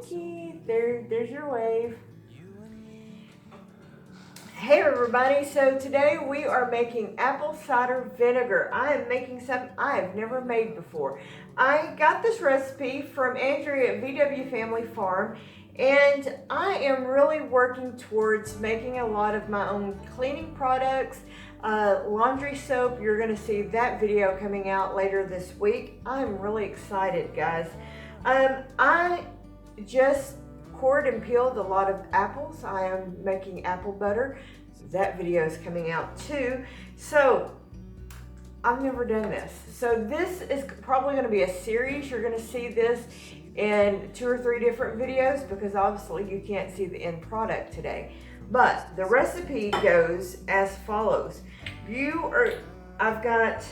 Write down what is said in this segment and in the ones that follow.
Keith. There's your wave. Hey everybody, so today we are making apple cider vinegar. I am making something I have never made before. I got this recipe from Andrea at VW Family Farm, and I am really working towards making a lot of my own cleaning products, laundry soap. You're going to see that video coming out later this week. I'm really excited, guys. I just cored and peeled a lot of apples. I am making apple butter. That video is coming out too. So I've never done this. So this is probably going to be a series. You're going to see this in 2 or 3 different videos because obviously you can't see the end product today. But the recipe goes as follows. I've got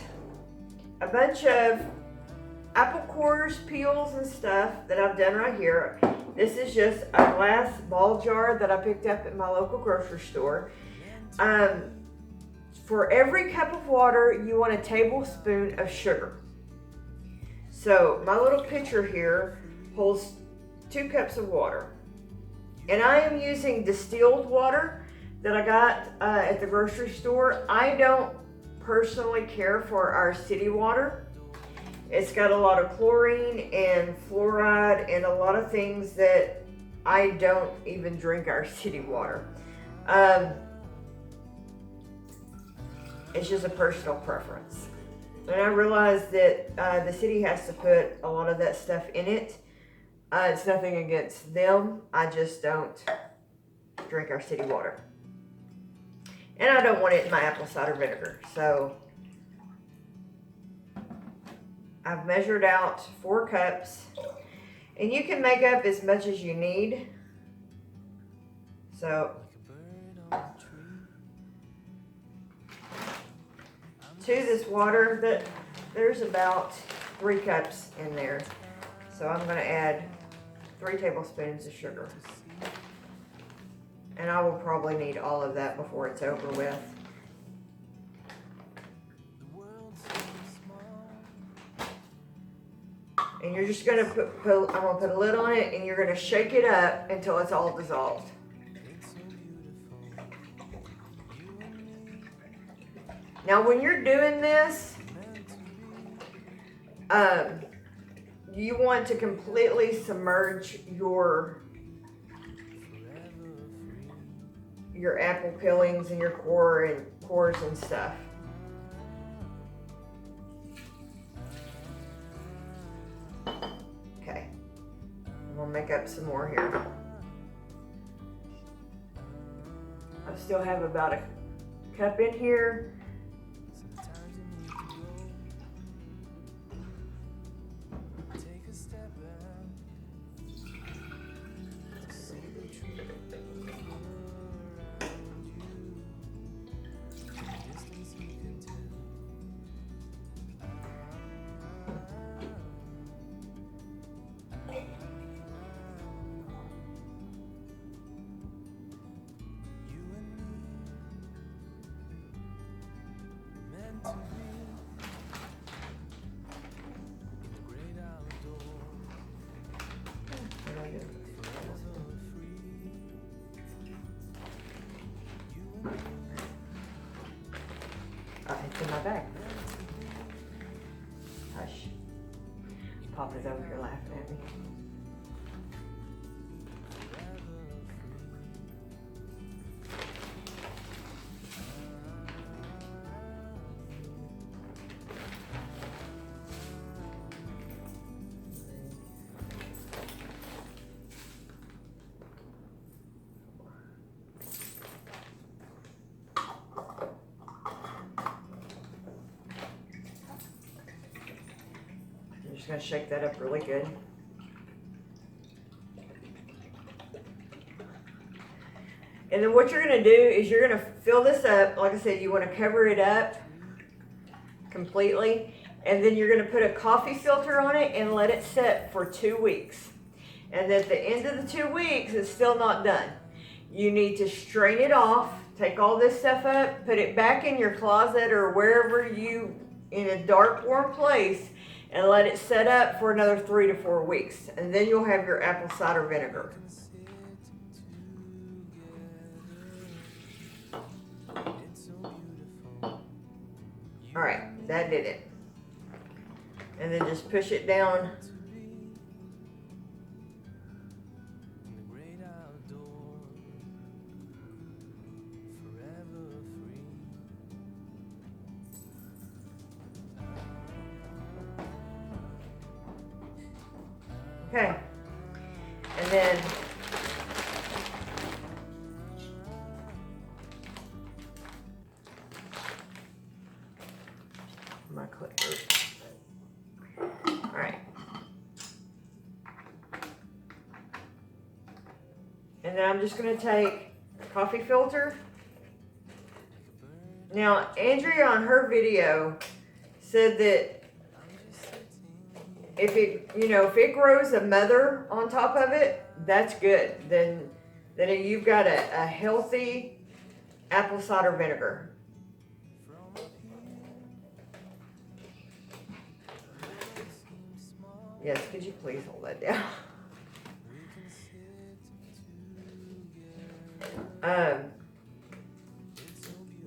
a bunch of apple cores, peels, and stuff that I've done right here. This is just a glass ball jar that I picked up at my local grocery store. For every cup of water, you want a tablespoon of sugar. So my little pitcher here holds 2 cups of water. And I am using distilled water that I got at the grocery store. I don't personally care for our city water. It's got a lot of chlorine and fluoride and a lot of things that I don't even drink our city water. It's just a personal preference. And I realize that the city has to put a lot of that stuff in it. It's nothing against them. I just don't drink our city water. And I don't want it in my apple cider vinegar. So I've measured out 4 cups, and you can make up as much as you need. So to this water, there's about 3 cups in there. So I'm going to add 3 tablespoons of sugar. And I will probably need all of that before it's over with. And you're just going to I'm going to put a lid on it, and you're going to shake it up until it's all dissolved. Now when you're doing this, you want to completely submerge your apple peelings and your cores and stuff. Okay, we'll make up some more here. I still have about a cup in here. It's in my bag. Hush. Papa's over here laughing at me. Just gonna shake that up really good. And then what you're gonna do is you're gonna fill this up. Like I said, you wanna cover it up completely. And then you're gonna put a coffee filter on it and let it set for 2 weeks. And at the end of the 2 weeks, it's still not done. You need to strain it off, take all this stuff up, put it back in your closet or wherever in a dark, warm place, and let it set up for another 3 to 4 weeks. And then you'll have your apple cider vinegar. All right, that did it. And then just push it down. Okay, and then my clipboard. All right, and then I'm just going to take a coffee filter. Now, Andrea on her video said that if it grows a mother on top of it, that's good. Then you've got a healthy apple cider vinegar. Yes, could you please hold that down?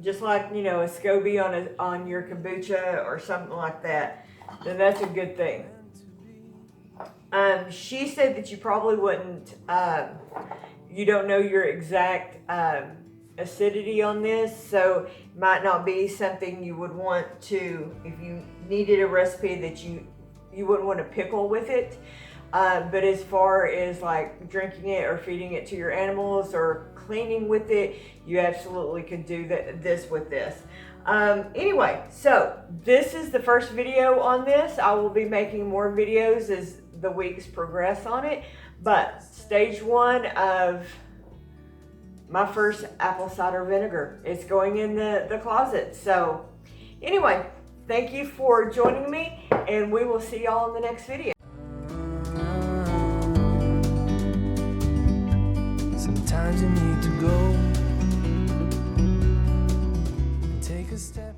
Just like, a SCOBY on your kombucha or something like that, then that's a good thing. She said that you probably wouldn't, you don't know your exact acidity on this, so it might not be something you would want to, if you needed a recipe that you wouldn't want to pickle with it. But as far as like drinking it or feeding it to your animals or cleaning with it, you absolutely could do this with this. Anyway, so this is the first video on this. I will be making more videos as the weeks progress on it, but stage 1 of my first apple cider vinegar is going in the closet. So anyway, thank you for joining me, and we will see y'all in the next video. Sometimes you need to go and take a step.